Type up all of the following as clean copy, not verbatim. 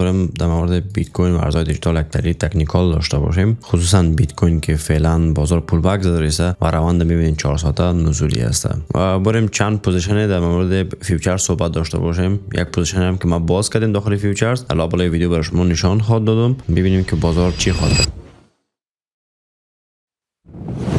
بریم در مورد بیت کوین و ارزهای دیجیتال یک تحلیل تکنیکال داشته باشیم، خصوصا بیت کوین که فعلا بازار پول بک زده است و روند می‌بینید 4 ساعته نزولی است. و بریم چند پوزیشن در مورد فیوچرز صحبت داشته باشیم. یک پوزیشن هم که ما باز کردیم داخل فیوچرز، علاوه بر ویدیو برای شما نشان خواهد دادم، ببینیم که بازار چی خواهد کرد.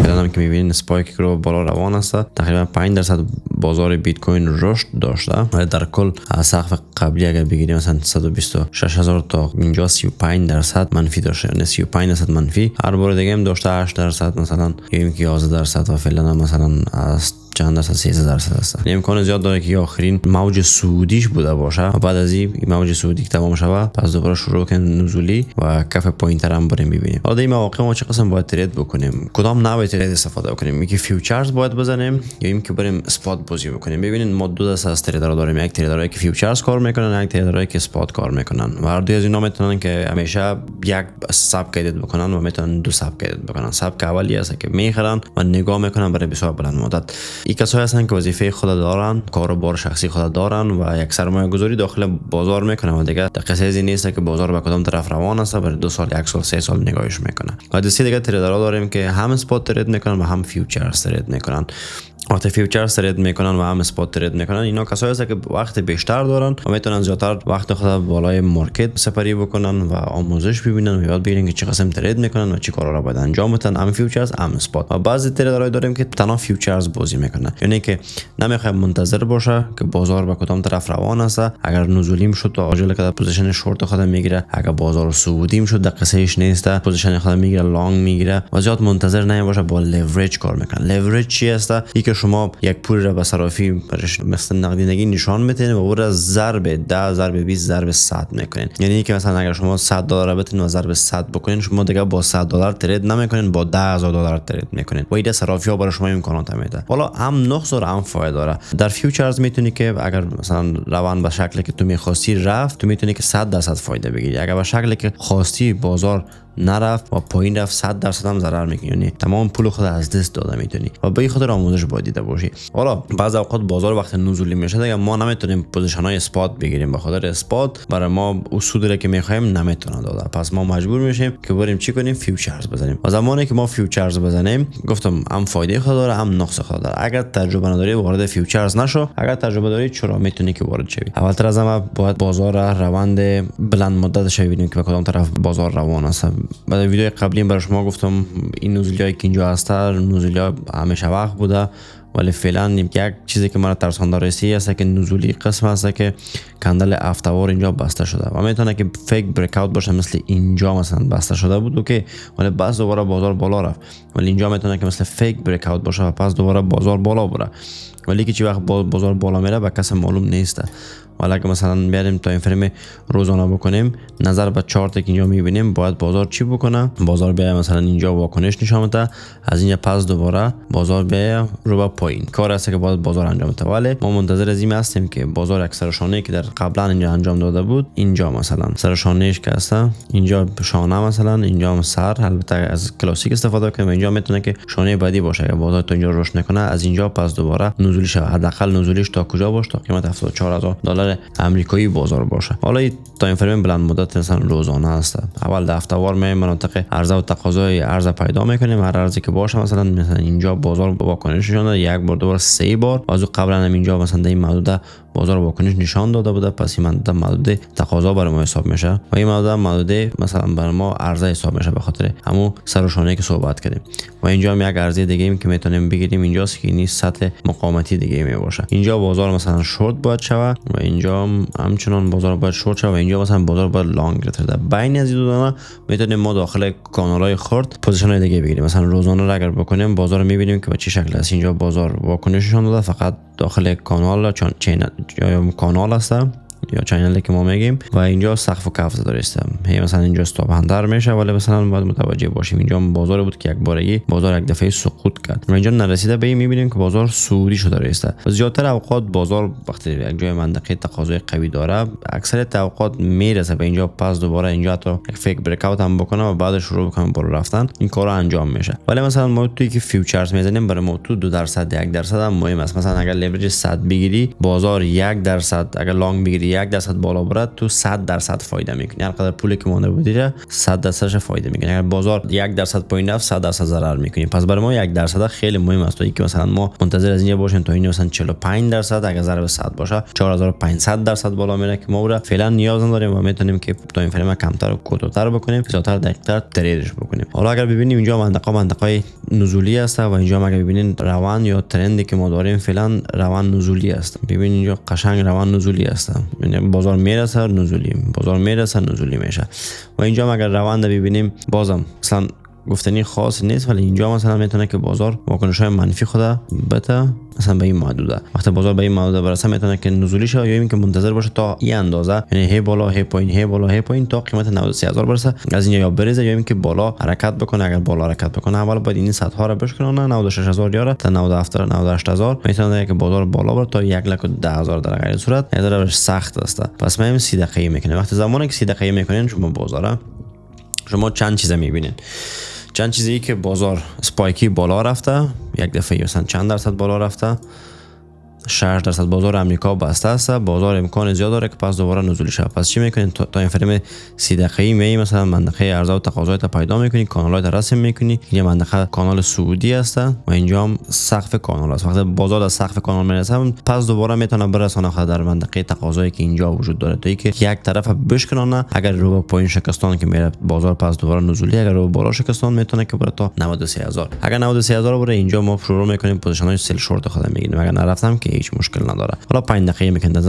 هم که میبینید اسپایک رو بالا روان است، تقریبا 5% بازار بیت کوین رشد داشته، ولی در کل از سقف قبلی اگر بگیریم مثلا 126000 تا اینجا 35% منفی داشته، یعنی 35% منفی. هر بار دیگه هم داشته 8% مثلا، یا که 11% و فعلا مثلا از چند درصد 13% است. امکان زیاد داره که آخرین موج صعودیش بوده باشه و بعد از این موج صعودی تمام شوه پس دوباره شروع کنه نزولی و کف پایین‌تر هم بریم ببینیم. حالا این مواقع ما چه قسم باید ترید بکنیم؟ کدام نوع ترید استفاده کنیم؟ یکی فیوچرز باید بزنیم یا اینکه بریم اسپات بازی بکنیم؟ ببینید ما دو دسته از تریدرها داریم، یک تریدرایی که فیوچرز کار میکنن، یک تریدرایی که اسپات کار میکنن. و هر دوی از اینا میتونن که همیشه یک ساب کیدت بکنن و میتونن دو ساب کیدت بکنن. ساب اولی است که میخرن و نگاه میکنن برای بسیار بلند مدت. این کسایی هستن که وظیفه خود دارن، کاروبار شخصی خود دارن و یک سرمایه گذاری داخل بازار میکنن و دیگه دقیقاً این نیست که بازار به کدام طرف روان است برای 2 سال، 1 سال، 3 سال نگاهش میکنن. و دسته دیگه تریدرها داریم که هم اسپات ترید میکنن و هم فیوچرز ترید میکنن. وقتی فیوچرز ترید میکنن و هم اسپات ترید میکنن، اینا کسایی هستن که وقت بیشتر دارن و میتونن زیادتر وقت خود بالای مارکت سپری بکنن و آموزش ببینن و یاد بگیرن که چه قسم ترید میکنن و چه کارا را باید انجام بدن، هم فیوچرز هم اسپات. و بعضی تریدرها داریم که تنها فیوچرز بازی میکنن، یعنی که نمیخواد منتظر باشه که بازار به کدام طرف روان است. اگر نزولیم شد تو عاجل که پوزیشن شورت خود میگیره، اگر بازار صعودیم شد دقیقش نیست پوزیشن خود میگیره، لانگ میگیره و زیاد منتظر نمیشه. با لورج کار میکنن. لورج چی است؟ که شما یک پول را به صرافی مثل نقدینگی نشان میتین و او را ضرب 10 ضرب 20 ضرب 100 میکنین. یعنی که مثلا اگر شما $100 بتین و ضرب 100 بکنین، شما دیگه با $100 ترید نمیکنین، با $10,000 ترید میکنین و این صرافی ها برای شما امکانات میده. حالا هم نقص داره هم فایده داره. در فیوچرز میتونی که اگر مثلا روان به شکلی که تو میخواستی رفت، تو میتونی که 100% فایده بگیری. اگر به شکلی که خواستی بازار نرفت و پایین رفت 100% هم ضرر میکنی، یعنی تمام پول خود از دست داده میتونی. و به این خاطر آموزش باید دیده باشی. حالا بعضی اوقات بازار وقت نزولی میشه دیگه ما نمیتونیم پوزیشن های اسپات بگیریم، به خاطر اسپات برای ما اصولی که میخوایم نمیتونه داده. پس ما مجبور میشیم که بریم چی کنیم؟ فیوچرز بزنیم. و زمانی که ما فیوچرز بزنیم، گفتم هم فایده خود داره هم نقص خود داره. اگر تجربه نداری وارد فیوچرز نشو، اگر تجربه داری چرا میتونی که وارد شوی. اولتر از همه باید بازار روند بلند مدت ببینیم که به کدام طرف بازار روان است. بعد ویدیو قبلی برای شما گفتم این نزولیایی که اینجا هست نزولیا همیشه وقت بوده، ولی فعلا یک چیزی که من ترسانده رسی است که نزولی قسم است که کندل هفته‌وار اینجا بسته شده و میتونه که فیک بریک اوت باشه، مثل اینجا مثلا بسته شده بود که ولی بعد دوباره بازار بالا رفت، ولی اینجا میتونه که مثل فیک بریک اوت باشه و پس دوباره بازار بالا بره، ولی که چی وقت بازار بالا میره به کس معلوم نیست. ولی اگه مثلا بیاریم تا این فریم روزانه بکنیم، نظر به چارت که اینجا میبینیم باید بازار چی بکنه؟ بازار بیاید مثلا اینجا واکنش نشون بده، از اینجا پس دوباره بازار بیاید رو به پایین. کار است که باید بازار انجام بده، ولی ما منتظر از این هستیم که بازار یک سرشانه که در قبلا اینجا انجام داده بود، اینجا مثلا سرشانهش که هست، اینجا شانه مثلا، اینجا هم سر، البته از کلاسیک استفاده کنیم، اینجا میتونه که شانه بعدی باشه. اگه بازار تا اینجا رشد نکنه، از اینجا پس دوباره نزولی شه. حداقل نزولیش تا کجا باشه؟ تا قیمت $74,000 امریکایی بازار باشه. حالا این تایم فریم بلند مدت مثلا روزانه است. اول هفته‌وار می مناطق عرضه و تقاضای ارز پیدا میکنیم. هر ارزی که باشه مثلا اینجا بازار واکنش نشون داده، یک بار دو بار 3 بار. از قبلا هم اینجا مثلا در این محدوده بازار واکنش نشان داده بوده، پس این محدوده محدوده تقاضا برای ما حساب میشه و این محدوده مثلا برای ما عرضه حساب میشه، به خاطر همون سرشانه که صحبت کردیم. و اینجا هم یک عرضه دیگه ایم که میتونیم بگیریم، اینجاست که این سطح مقاومتی دیگه می باشه. اینجا بازار مثلا شورت باید شوه و اینجا همچنان بازار باید شورت شوه و اینجا مثلا بازار باید لانگ رتر. بین از این دو دانه میتونیم ما داخل کانالای خرد پوزیشن دیگه بگیریم. مثلا روزانه را اگر بکنیم بازار میبینیم که به چه شکل است. اینجا بازار واکنش نشون داده، فقط داخل کانال یا کانال است یا چینلی که ما میگیم و اینجا سقف و کف داره است. مثلا اینجا استاپ هندر میشه، ولی مثلا باید متوجه باشیم اینجا بازار بود که یک بارگی بازار یک دفعه سقوط کرد و اینجا نرسیده به این میبینیم که بازار صعودی شده است. و زیادتر اوقات بازار وقتی یک جای منطقه تقاضای قوی داره، اکثر اوقات میرسه به اینجا، پس دوباره اینجا تا یک فیک بریک اوت هم بکنه و بعدش شروع بکنه بالا رفتن. این کارا انجام میشه. ولی مثلا ما توی که فیوچرز میزنیم، برای ما تو 2% 1% هم مهم است. مثلا اگر لورج 100 بگیری، بازار 1%، اگر لانگ بگیری 1% بالا بره تو 100% فایده میکنی. هر قدر پولی که مونده بودی را 100%ش فایده میکنی. اگر بازار 1% پایین رفت 100% ضرر میکنی. پس برای ما 1% خیلی مهم است. که مثلا ما منتظر از اینجا باشیم تا این مثلا 45% اگر ضرب 100 باشه 4500% بالا میره که ما را فعلا نیاز نداریم و میتونیم که تا این فریم کمتر و کوتاه‌تر بکنیم، زیادتر دقیق‌تر تریدش بکنیم. حالا اگر ببینیم اینجا منطقه نزولی است و اینجا اگر ببینین روان یا ترندی که ما داریم فعلا روان نزولی است. ببین اینجا قشنگ روان نزولی است. یعنی بازار میرسه نزولی، بازار میرسه نزولی میشه. و اینجا اگر روان ببینیم بازم مثلا گفتنی خاص نیست، ولی اینجا مثلا میتونه که بازار واکنش‌های منفی خود بده مثلا به این محدوده. وقتی بازار به این محدوده برسه میتونه که نزولی شه یا اینکه منتظر باشه تا این اندازه، یعنی هی بالا هی پایین هی بالا هی پایین تا قیمت 93000 برسه از اینجا یا بریزه یا اینکه بالا حرکت بکنه. اگر بالا حرکت بکنه اول باید این سطح ها رو بشکنه 96000 یاره تا 98000 میتونه که بازار بالا بره تا 110000 در غیر صورت اداره سخت است. پس ما 30 دقیقه میکنیم. وقتی زمانی که 30 دقیقه میکنین شما بازار شما چند چیز میبینین. چند چیزی که بازار سپایکی بالا رفته، یک دفعه مثلا چند درصد بالا رفته، 6% بازار امریکا بسته است، بازار امکان زیاد داره که پس دوباره نزولی شه. پس چی میکنین؟ تا این فریم 30 دقیقه‌ای می مثلا منطقه عرضه و تقاضای تا پیدا میکنی، کانالات رسم میکنی. این منطقه کانال سعودی است و اینجا هم سقف کانال است. وقتی بازار از سقف کانال میرسه پس دوباره میتونه برسونه خود در منطقه تقاضایی که اینجا وجود داره تا اینکه یک طرف بشکنه. اگر رو به پایین شکستان که میره بازار پس دوباره نزولی، اگر رو بالا شکستان میتونه که بره تا 93000. اگر 93000 بره اینجا ما شروع میکنیم پوزیشن های سل شورت خود میگیریم. اگر نرفتم که هیچ مشکل نداره. حالا 5 دقیقه میکنه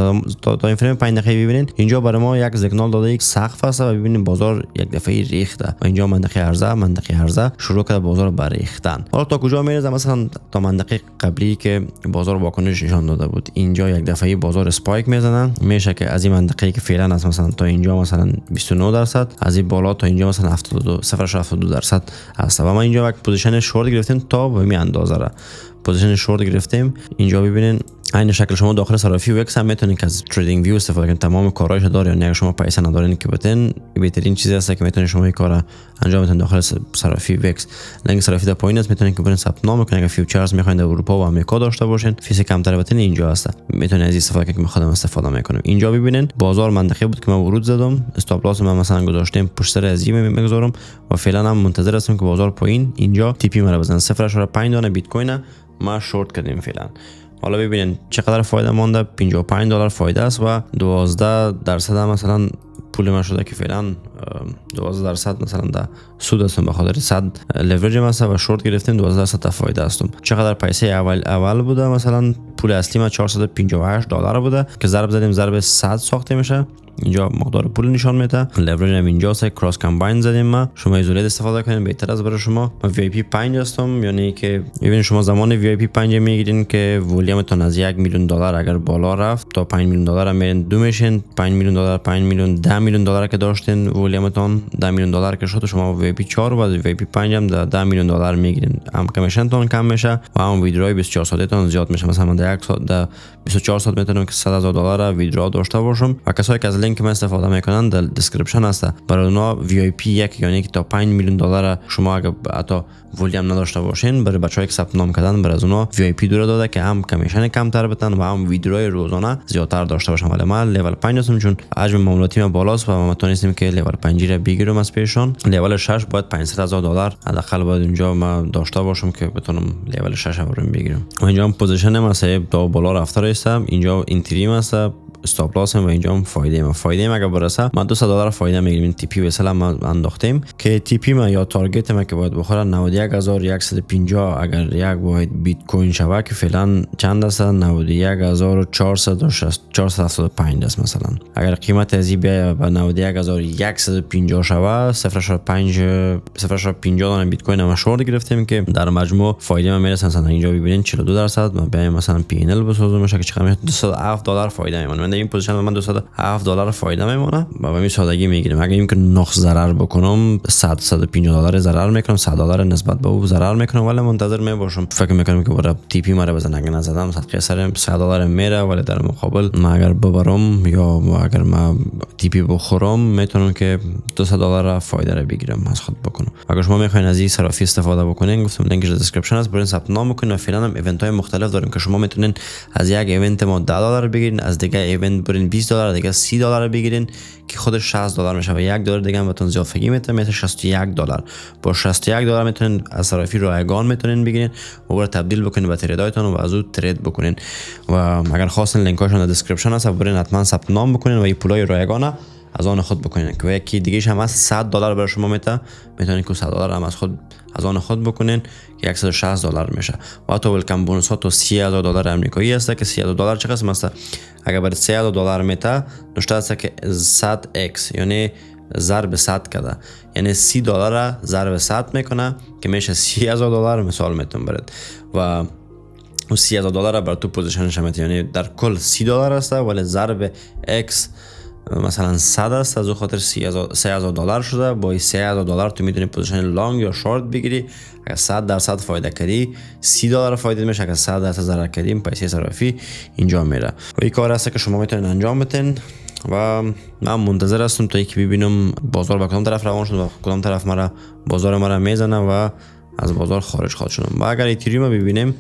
تا این فریم 5 دقیقه ببینین اینجا برای ما یک سیگنال داده یک سقف است و ببینید بازار یک دفعه ریخته و اینجا منطقه عرضه شروع کرده بازار بر ریختن. حالا تا کجا میرسه؟ مثلا تا منطقه قبلی که بازار واکنش نشان داده بود اینجا یک دفعه بازار اسپایک میزنن. میشه که از این منطقه که فعلا است مثلا تا اینجا مثلا 29%، از این بالا تا اینجا مثلا 72% هست و ما اینجا یک پوزیشن شورت گرفتیم تا به این اندازه را پوزیشن شورت گرفتیم. اینجا ببینین این شکل شما داخل صرافی وکس هم میتونید که از تریدینگ ویو استفاده کنید. تمام کارهایش داره. یعنی اگه شما پیسه ندارین که بتین بهترین چیزی است که میتونید شما این کارا انجام بدین داخل صرافی وکس. لینک صرافی در پایین است، میتونید که برین ثبت نام کنید. اگه فیوچرز میخواین در اروپا و آمریکا داشته باشین فیس کمتر بتین اینجا هست. میتونید از استفاده کنید که میخوام استفاده میکنم. اینجا ببینین بازار منطقه بود که من ورود زدم، استاپ لاس من مثلا گذاشتم پشت سر از این میگذارم و فعلا هم منتظر هستم که بازار پایین اینجا تی پی مرا بزنه. 0.5 دانه بیت کوین ما شورت کردیم فعلا. حالا ببینین چقدر فایده مونده. $55 فایده است و 12% مثلا پول من شده که فعلا 12% مثلا در سود هستم به خاطر 100 لورج مثلا و شورت گرفتیم 12% فایده هستم. چقدر پیسه اول بوده؟ مثلا پول اصلی ما $458 بوده که ضرب زدیم ضرب 100 ساخته میشه. اینجا مقدار پول نشان میده. لورج هم اینجاست. کراس کامباین زدیم ما. شما ایزولیت استفاده کنین بهتر از برای شما. من وی آی پی 5 هستم، یعنی که ببینید شما زمان وی آی پی 5 میگیرین که ولیومتون از $1 میلیون اگر بالا رفت تا $5 میلیون هم میرین دو میشین. $5 میلیون 5 میلیون $10 میلیون که داشتین ولیومتون $10 میلیون که شد شما وی آی پی 4 و وی آی پی 5 هم $10 میلیون میگیرین. هم کمیشن تون کم میشه و هم ویدرای 24 ساعته تون زیاد میشه. مثلا من در 24 ساعت میتونم که $100,000 ویدرا داشته باشم و کسایی که از لینک من استفاده میکنن در دیسکریپشن هست. برای اونا وی آی پی 1 یعنی که تا $5 میلیون شما اگه حتی ولیم نداشته باشین برای بچه‌ای که ثبت نام کردن برای اونا وی آی پی دور داده که هم کمیشن کمتر بتن و هم ویدرای روزانه زیادتر داشته باشن. ولی ما لول 5 هستم چون حجم معاملاتی ما بالاست و ما تونستیم که لول 5 رو بگیرم از پیشون. لول 6 باید $500,000 حداقل باید اونجا ما داشته باشم که بتونم لول 6 رو بگیرم. و اینجا هم پوزیشن ما سه تا بالا رفته هستم. اینجا اینتریم است، استاپ لاس و اینجا هم فایده ما اگه برسه ما $200 فایده میگیریم. تی پی مثلا ما انداختیم که تی پی ما یا تارگت ما که باید بخوره 91150 اگر یک باید بیت کوین شوه که فعلا چند است 91475 است. مثلا اگر قیمت از این بیا به 91150 شوه 0.5 دانه بیت کوین ما شورت گرفتیم که در مجموع فایده ما میرسه. مثلا اینجا ببینید 42% ما بیایم مثلا پی ان ال بسازیم میشه که چقدر $207 فایده میمونه. در این پوزیشن من $207 فایده میمونه و به این سادگی میگیریم. اگه اینکه نخ ضرر بکنم $150 ضرر میکنم، $100 نسبت به او ضرر میکنم ولی منتظر میباشم. فکر میکنم که برای تی پی مرا بزنم. اگه نزدم صدقه سر $100 میره ولی در مقابل ما اگر ببرم یا اگر ما تی پی بخورم میتونم که $200 فایده رو بگیرم از خود بکنم. اگر شما میخواین از این صرافی استفاده بکنین گفتم لینکش در دیسکریپشن است، برین ثبت نام بکنین. و فعلا هم ایونت های مختلف داریم که شما میتونین از یک ایونت ما $10 بگیرین، از دیگه ایونت برین 20 دلار دیگه 30 دلار بگیرین که خودش 60 دلار میشه و 1 دلار دیگه هم بهتون زیادگی میشه 61 دلار. با 61 دلار میتونین از صرافی رایگان میتونین بگیرین و برای تبدیل بکنین به تریدایتون و از اون ترید بکنین. و اگر خواستین لینکاشون در دیسکریپشن هست برین حتما ثبت نام بکنین و این پولای رایگان از آن خود بکنین که یکی دیگه هم از 100 دلار برای شما میتونین که 100 دلار هم از آن خود بکنین که 160 دلار میشه. و تو ویلکام بونوس ها تو 30000 دلار آمریکایی است که 30000 دلار چه قسم است؟ اگر برای 30000 دلار میته نوشته است که 100x یعنی ضرب 100 کرده، یعنی 30 دلار ضرب 100 میکنه که میشه 30000 دلار مثال میتون برید و اون 30000 دلار بر تو پوزیشنش میته، یعنی در کل 30 دلار است ولی ضرب x مثلا 100 است از خاطر 3000 دلار شده. با 3000 دلار تو میتونی پوزیشن لانگ یا شورت بگیری. اگر 100% فایده کردی 30 دلار فایده میشه، اگر 100% ضرر کردیم پیسه صرافی اینجا میره و این کار است که شما میتونین انجام بدین. و من منتظر هستم تا اینکه ببینم بازار به کدام طرف روان شد و کدام طرف بازار ما را میزنه و از بازار خارج خواهد شدم. و اگر اتریوم ببینیم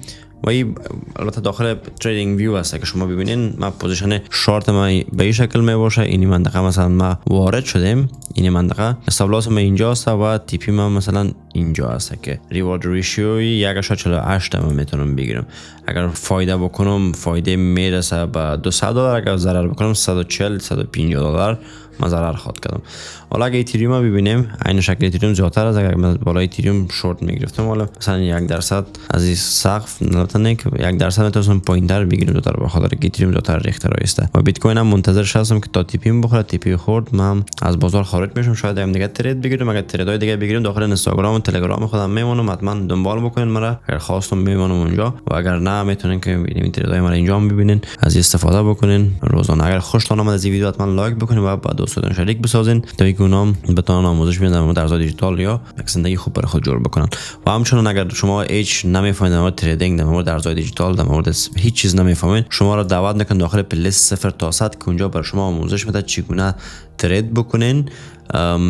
و این البته داخل تریدینگ ویو هست که شما ببینین ما پوزیشن شورت ما به این شکل می باشه. این منطقه مثلا ما وارد شدیم، این منطقه استاپ لاس ما اینجا است و تی پی ما مثلا اینجا است که ریوارد ریشیو 1.48 ما میتونم بگیرم. اگر فایده بکنم فایده میرسه به 200 دلار، اگر ضرر بکنم 140 150 دلار ما ضرر خواهد کردم. حالا اگه اتریوم ببینیم عین شکل اتریوم زیادتر از اگر من بالای اتریوم شورت میگرفتم حالا مثلا 1% از این سقف نه که 1% میتونم پوینتر بگیرم زیادتر به خاطر که اتریوم زیادتر ریخته رایسته و بیت کوین هم منتظرش هستم که تا تی پی بخوره. تی پی خورد من از بازار خارج میشم، شاید هم دیگه ترید بگیرم. اگر تریدای دیگه بگیرم داخل اینستاگرام و تلگرام خودم میمونم، حتما دنبال بکنین مرا اگر خواستم میمونم اونجا و اگر نه میتونین که ببینید تریدای مرا اینجا ببینین از استفاده بکنین روزانه. اگر خوشتون اومد از این ویدیو حتما لایک بکنین و با دوستانتون شریک بسازین تا اینکه اونام بتونن آموزش بدن در مورد ارزهای دیجیتال یا یک زندگی خوب برای خود جور بکنن. و همچنین اگر شما هیچ نمیفهمید در مورد تریدینگ، در مورد ارزهای دیجیتال، در مورد هیچ چیز نمیفهمید، شما را دعوت میکنم داخل پلیلیست 0 تا 100 که اونجا برای شما آموزش میده چگونه ترید بکنین،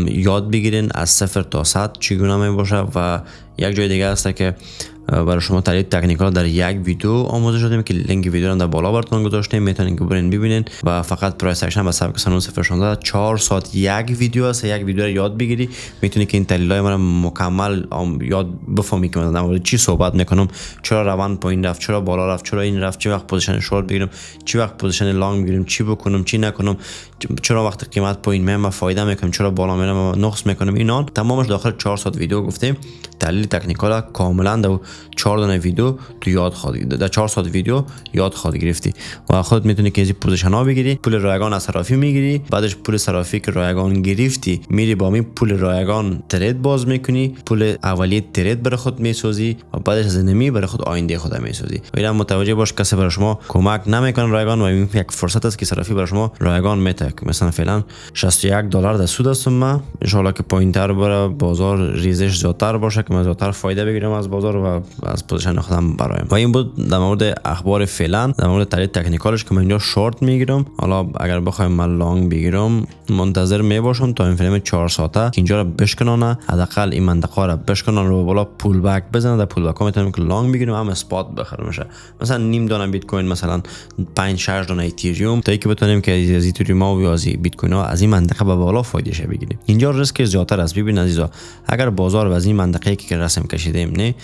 یاد بگیرین از 0 تا 100 چگونه می باشه. و یک جای دیگه هست که برای شما تحلیل تکنیکال در یک ویدیو آموزش دادیم که لینک ویدیو رو در بالا براتون گذاشتیم، میتونین که برین ببینین. و فقط پرایس اکشن به سبک سنون 016 4 ساعت یک ویدیو است، یک ویدیو رو یاد بگیری میتونی که این تحلیلای من مکمل یاد بفهمی که من در مورد چی صحبت میکنم، چرا روند پایین رفت، چرا بالا رفت، چرا این رفت، چه وقت پوزیشن شورت بگیرم، چه وقت پوزیشن لانگ بگیرم، چی بکنم چی نکنم، چرا وقت قیمت پایین میام فایده میکنم، چرا بالا میرم نقص میکنم. اینا تمامش داخل 4 ساعت ویدیو گفتیم. تحلیل تکنیکال کاملا در 4 دونه ویدیو تو یاد خواهی، در 4 ساعت ویدیو یاد خواهی گرفتی و خودت میتونی که از پوزیشن ها بگیری، پول رایگان از صرافی میگیری، بعدش پول صرافی که رایگان گرفتی میری با این پول رایگان ترید باز میکنی، پول اولیه ترید برای خود میسازی و بعدش از نمی برای خود آینده خود میسازی. و متوجه باش کسی برای شما کمک نمیکنه رایگان و این یک فرصت است که صرافی برای شما رایگان میده. مثلا فعلا 61 دلار در سود هستم من، ان شاء الله که پوینتر بره بازار ریزش زیادتر باشه که من زیادتر فایده بگیرم از بازار و از پوزیشن خودم برایم. و این بود در مورد اخبار فعلا، در مورد تحلیل تکنیکالش که من اینجا شورت میگیرم. حالا اگر بخوایم من لانگ بگیرم منتظر میباشم تا این فریم 4 ساعته که اینجا رو بشکنانه، حداقل این منطقه رو بشکنن رو بالا پول بک بزنه. در پول بک ها میتونم که لانگ بگیرم هم اسپات بخرم میشه، مثلا نیم دانه بیت کوین، مثلا 5 6 دانه اتریوم، تا اینکه بتونیم که از اتریوم و از بیت کوین ها از این منطقه به بالا فایده شه بگیریم. اینجا ریسک زیادتر است. ببین عزیزا، اگر بازار و از این منطقه که رسم کشیدیم نه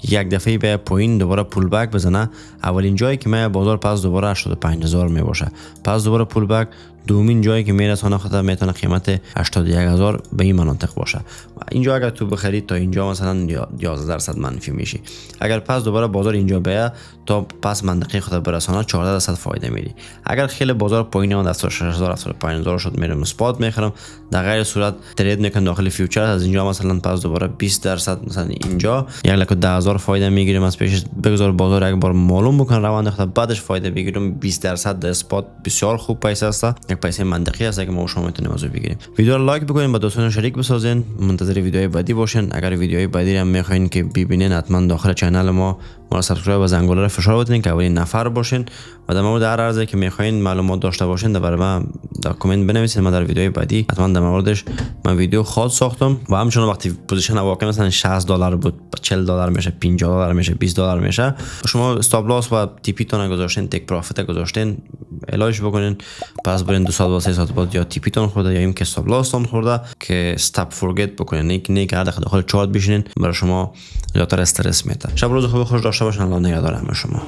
یک دفعه به پایین دوباره پول بک بزنه، اولین جایی که من بازار پس دوباره 85000 می باشه، پس دوباره پول بک دومین جایی که میرسونه خاطر میتونه قیمت 81000 به این مناطق باشه. و اینجا اگر تو بخری تا اینجا مثلا 11% منفی میشی. اگر پس دوباره بازار اینجا بیاد تا پس منطقه خود برسونه 14% فایده میری. اگر خیلی بازار پایین اومد 76000 75000 شد میرم اسپات میخرم. در غیر صورت ترید میکنم داخل فیوچر، از اینجا مثلا پس دوباره 20% مثلا اینجا 110000 فایده میگیرم. از پیش بگذار بازار یک بار معلوم بکن روند خود، بعدش فایده بگیرم 20% در اسپات. بسیار خوب پیسه است، یک پیسه منطقی است که ما شما میتونیم ازو بگیریم. ویدیو رو لایک بکنین، با دوستان شریک بسازین، منتظر ویدیوهای بعدی باشین. اگر ویدیوهای بعدی هم میخواین که ببینین حتما داخل کانال ما سابسکرایب و زنگوله رو فشار بدین که اولین نفر باشین. و در مورد هر ارزی که میخواین معلومات داشته باشین برای من در کامنت بنویسید، ما در ویدیوهای بعدی حتما در موردش من ویدیو خود ساختم و همچنان وقتی پوزیشن واقعی مثلا $60 بود، $40 میشه، $50 میشه، $20 میشه، شما استاپ لاس و تی پی تون گذاشتین، تک پروفیت گذاشتین، علاج بکنین، پس برین 2 ساعت و 3 ساعت بعد یا تی پی تون خورده یا این که استاپ لاس تون خورده که استاپ فورگت بکنین، نه که هر داخل چارت بشینین برای شما زیادتر استرس میده. شب روز خوب خوش داشته باشین. الله نگهدار همه شما.